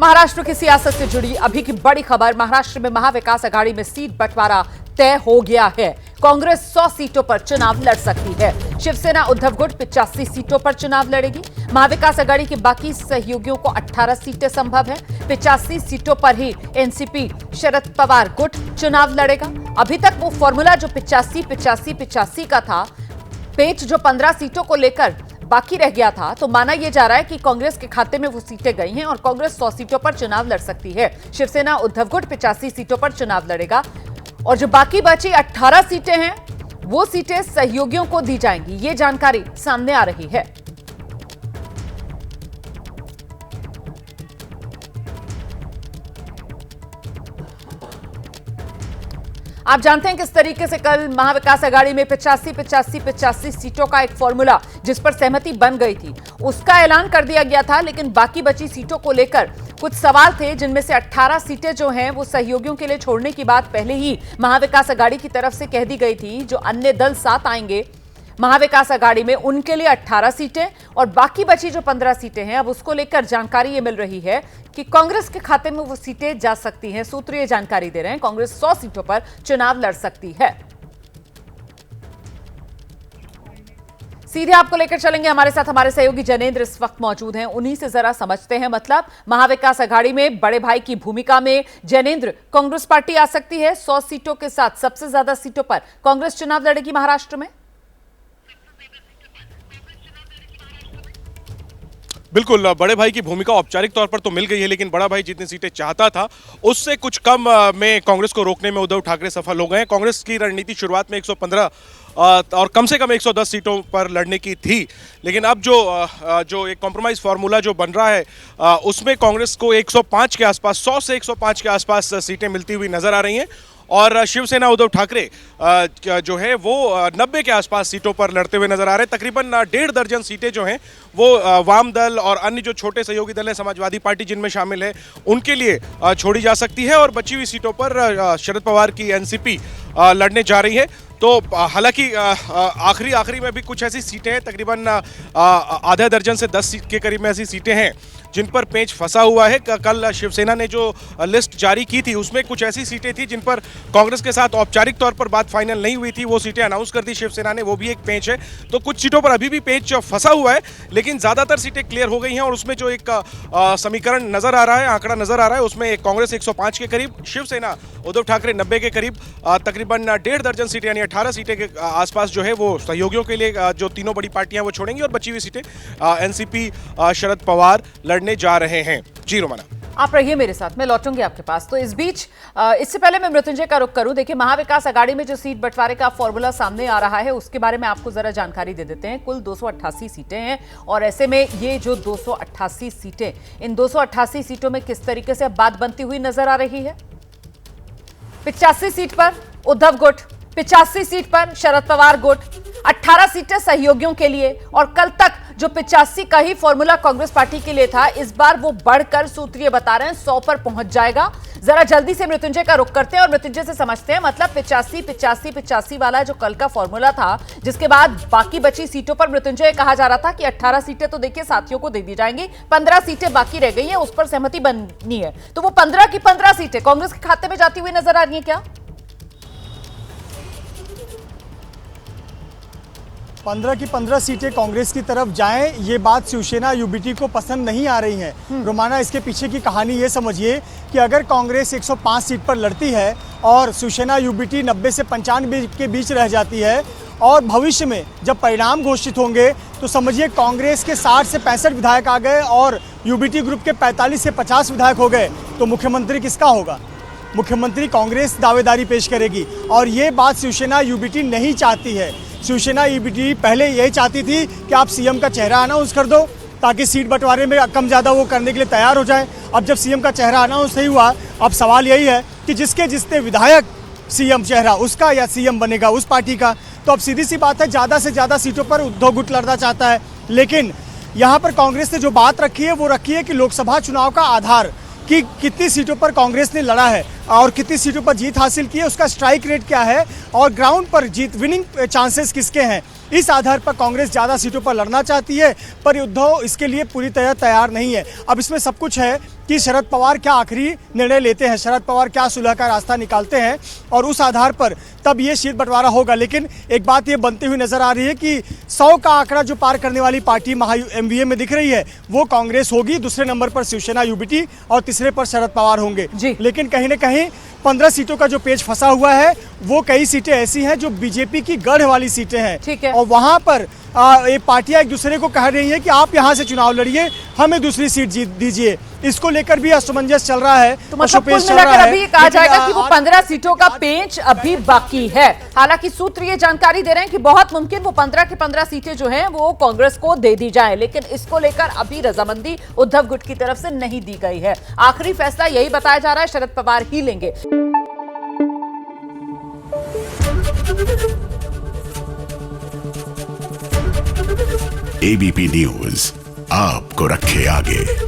महाराष्ट्र की सियासत से जुड़ी अभी की बड़ी खबर। महाराष्ट्र में महाविकास आघाड़ी में सीट बंटवारा तय हो गया है। कांग्रेस 100 सीटों पर चुनाव लड़ सकती है। शिवसेना उद्धव गुट 85 सीटों पर चुनाव लड़ेगी। महाविकास आघाड़ी के बाकी सहयोगियों को 18 सीटें संभव है। 85 सीटों पर ही एनसीपी शरद पवार गुट चुनाव लड़ेगा। अभी तक वो फॉर्मूला जो 85 का था, पेच जो 15 सीटों को लेकर बाकी रह गया था, तो माना यह जा रहा है कि कांग्रेस के खाते में वो सीटें गई हैं और कांग्रेस 100 सीटों पर चुनाव लड़ सकती है। शिवसेना उद्धव गुट 85 सीटों पर चुनाव लड़ेगा और जो बाकी बची 18 सीटें हैं, वो सीटें सहयोगियों को दी जाएंगी। ये जानकारी सामने आ रही है। आप जानते हैं किस तरीके से कल महाविकास आघाड़ी में 85 सीटों का एक फॉर्मूला जिस पर सहमति बन गई थी, उसका ऐलान कर दिया गया था। लेकिन बाकी बची सीटों को लेकर कुछ सवाल थे, जिनमें से 18 सीटें जो हैं वो सहयोगियों के लिए छोड़ने की बात पहले ही महाविकास आघाड़ी की तरफ से कह दी गई थी। जो अन्य दल साथ आएंगे महाविकास आघाड़ी में, उनके लिए 18 सीटें और बाकी बची जो 15 सीटें हैं, अब उसको लेकर जानकारी ये मिल रही है कि कांग्रेस के खाते में वो सीटें जा सकती हैं। सूत्र ये जानकारी दे रहे हैं कांग्रेस 100 सीटों पर चुनाव लड़ सकती है। सीधे आपको लेकर चलेंगे, हमारे साथ हमारे सहयोगी जनेंद्र इस वक्त मौजूद हैं। उन्हीं से जरा समझते हैं, मतलब महाविकास आघाड़ी में बड़े भाई की भूमिका में जनेंद्र, कांग्रेस पार्टी आ सकती है 100 सीटों के साथ। सबसे ज्यादा सीटों पर कांग्रेस चुनाव लड़ेगी महाराष्ट्र में। बिल्कुल, बड़े भाई की भूमिका औपचारिक तौर पर तो मिल गई है, लेकिन बड़ा भाई जितनी सीटें चाहता था उससे कुछ कम में कांग्रेस को रोकने में उद्धव ठाकरे सफल हो गए हैं। कांग्रेस की रणनीति शुरुआत में 115 और कम से कम 110 सीटों पर लड़ने की थी, लेकिन अब जो एक कॉम्प्रोमाइज़ फार्मूला जो बन रहा है, उसमें कांग्रेस को 105 के आसपास, 100 से 105 के आसपास सीटें मिलती हुई नजर आ रही हैं और शिवसेना उद्धव ठाकरे जो है वो 90 के आसपास सीटों पर लड़ते हुए नजर आ रहे हैं। तकरीबन 1.5 दर्जन सीटें जो हैं वो वाम दल और अन्य जो छोटे सहयोगी दल हैं, समाजवादी पार्टी जिनमें शामिल है, उनके लिए छोड़ी जा सकती है और बची हुई सीटों पर शरद पवार की एनसीपी लड़ने जा रही है। तो हालांकि आखिरी में भी कुछ ऐसी सीटें हैं, तकरीबन आधा दर्जन से 10 सीट के करीब में ऐसी सीटें हैं जिन पर पेंच फंसा हुआ है। कल शिवसेना ने जो लिस्ट जारी की थी उसमें कुछ ऐसी सीटें थी जिन पर कांग्रेस के साथ औपचारिक तौर पर बात फाइनल नहीं हुई थी, वो सीटें अनाउंस कर दी शिवसेना ने, वो भी एक पेंच है। तो कुछ सीटों पर अभी भी पेंच फंसा हुआ है, लेकिन ज़्यादातर सीटें क्लियर हो गई हैं और उसमें जो एक समीकरण नजर आ रहा है, आंकड़ा नजर आ रहा है, उसमें कांग्रेस 105 के करीब, शिवसेना उद्धव ठाकरे 90 के करीब, तकरीबन 1.5 दर्जन सीटें यानी 18 सीटें के आसपास जो है वो सहयोगियों के लिए जो तीनों बड़ी पार्टियां वो छोड़ेंगी और बची हुई सीटें एनसीपी शरद पवार लड़ने जा रहे हैं। जी रोमाना, आप रहिए मेरे साथ, मैं लौटूंगी आपके पास। तो इस बीच इससे पहले मैं मृत्युंजय का रुख करूं। देखिए, महाविकास आघाड़ी में जो सीट बंटवारे का फॉर्मूला सामने आ रहा है उसके बारे में आपको जरा जानकारी दे देते हैं। कुल 288 सीटें हैं और ऐसे में ये जो 288 सीटें, इन 288 सीटों में किस तरीके से अब बात बनती हुई नजर आ रही है। 85 सीट पर उद्धव गुट, 85 सीट पर शरद पवार गुट, 18 सीटें सहयोगियों के लिए और कल तक जो 85 का ही फॉर्मूला कांग्रेस पार्टी के लिए था, इस बार वो बढ़कर सूत्रीय बता रहे हैं 100 पर पहुंच जाएगा। जरा जल्दी से मृत्युंजय का रुख करते हैं और मृत्युंजय से समझते हैं, मतलब 85 वाला जो कल का फॉर्मूला था, जिसके बाद बाकी बची सीटों पर मृत्युंजय कहा जा रहा था कि 18 सीटें तो देखिए साथियों को दे दी जाएंगी, 15 सीटें बाकी रह गई हैं, उस पर सहमति बनी है। तो वो 15 की 15 सीटें कांग्रेस के खाते में जाती हुई नजर आ रही है क्या? 15 की 15 सीटें कांग्रेस की तरफ जाएं, ये बात शिवसेना यूबीटी को पसंद नहीं आ रही है। रोमाना, इसके पीछे की कहानी ये समझिए कि अगर कांग्रेस 105 सीट पर लड़ती है और शिवसेना यूबीटी 90 से 95 के बीच रह जाती है और भविष्य में जब परिणाम घोषित होंगे तो समझिए कांग्रेस के 60 से 65 विधायक आ गए और यूबीटी ग्रुप के 45 से 50 विधायक हो गए, तो मुख्यमंत्री किसका होगा? मुख्यमंत्री कांग्रेस दावेदारी पेश करेगी और ये बात शिवसेना यूबीटी नहीं चाहती है। शिवसेना यूबीटी पहले यही चाहती थी कि आप सीएम का चेहरा अनाउंस कर दो ताकि सीट बंटवारे में कम ज़्यादा वो करने के लिए तैयार हो जाए। अब जब सीएम का चेहरा अनाउंस नहीं हुआ, अब सवाल यही है कि जिसके जिसने विधायक सीएम चेहरा उसका या सीएम बनेगा उस पार्टी का। तो अब सीधी सी बात है, ज़्यादा से ज़्यादा सीटों पर उद्धव गुट लड़ना चाहता है, लेकिन यहाँ पर कांग्रेस ने जो बात रखी है वो रखी है कि लोकसभा चुनाव का आधार कि कितनी सीटों पर कांग्रेस ने लड़ा है और कितनी सीटों पर जीत हासिल की है, उसका स्ट्राइक रेट क्या है और ग्राउंड पर जीत विनिंग चांसेस किसके हैं, इस आधार पर कांग्रेस ज़्यादा सीटों पर लड़ना चाहती है। पर उद्धव इसके लिए पूरी तरह तैयार नहीं है। अब इसमें सब कुछ है कि शरद पवार क्या आखिरी निर्णय लेते हैं, शरद पवार क्या सुलह का रास्ता निकालते हैं और उस आधार पर तब ये सीट बंटवारा होगा। लेकिन एक बात ये बनती हुई नजर आ रही है कि 100 का आंकड़ा जो पार करने वाली पार्टी MVA में दिख रही है वो कांग्रेस होगी, दूसरे नंबर पर शिवसेना UBT और तीसरे पर शरद पवार होंगे। लेकिन कहीं ना कहीं 15 सीटों का जो पेच फंसा हुआ है वो कई सीटें ऐसी हैं जो बीजेपी की गढ़ वाली सीटें हैं। ठीक है। और वहां पर ये पार्टियां एक दूसरे को कह रही हैं कि आप यहां से चुनाव लड़िए, हमें दूसरी सीट जीत दीजिए। इसको लेकर भी असमंजस चल रहा है। तो मतलब कुल मिलाकर अभी कहा जाएगा कि वो 15 सीटों का पेंच अभी बाकी है। हालांकि सूत्र ये जानकारी दे रहे हैं कि बहुत मुमकिन वो 15 की 15 सीटें जो हैं वो कांग्रेस को दे दी जाए, लेकिन इसको लेकर अभी रजामंदी उद्धव गुट की तरफ से नहीं दी गई है। आखिरी फैसला यही बताया जा रहा है, शरद पवार ही लेंगे। ABP न्यूज आपको रखे आगे।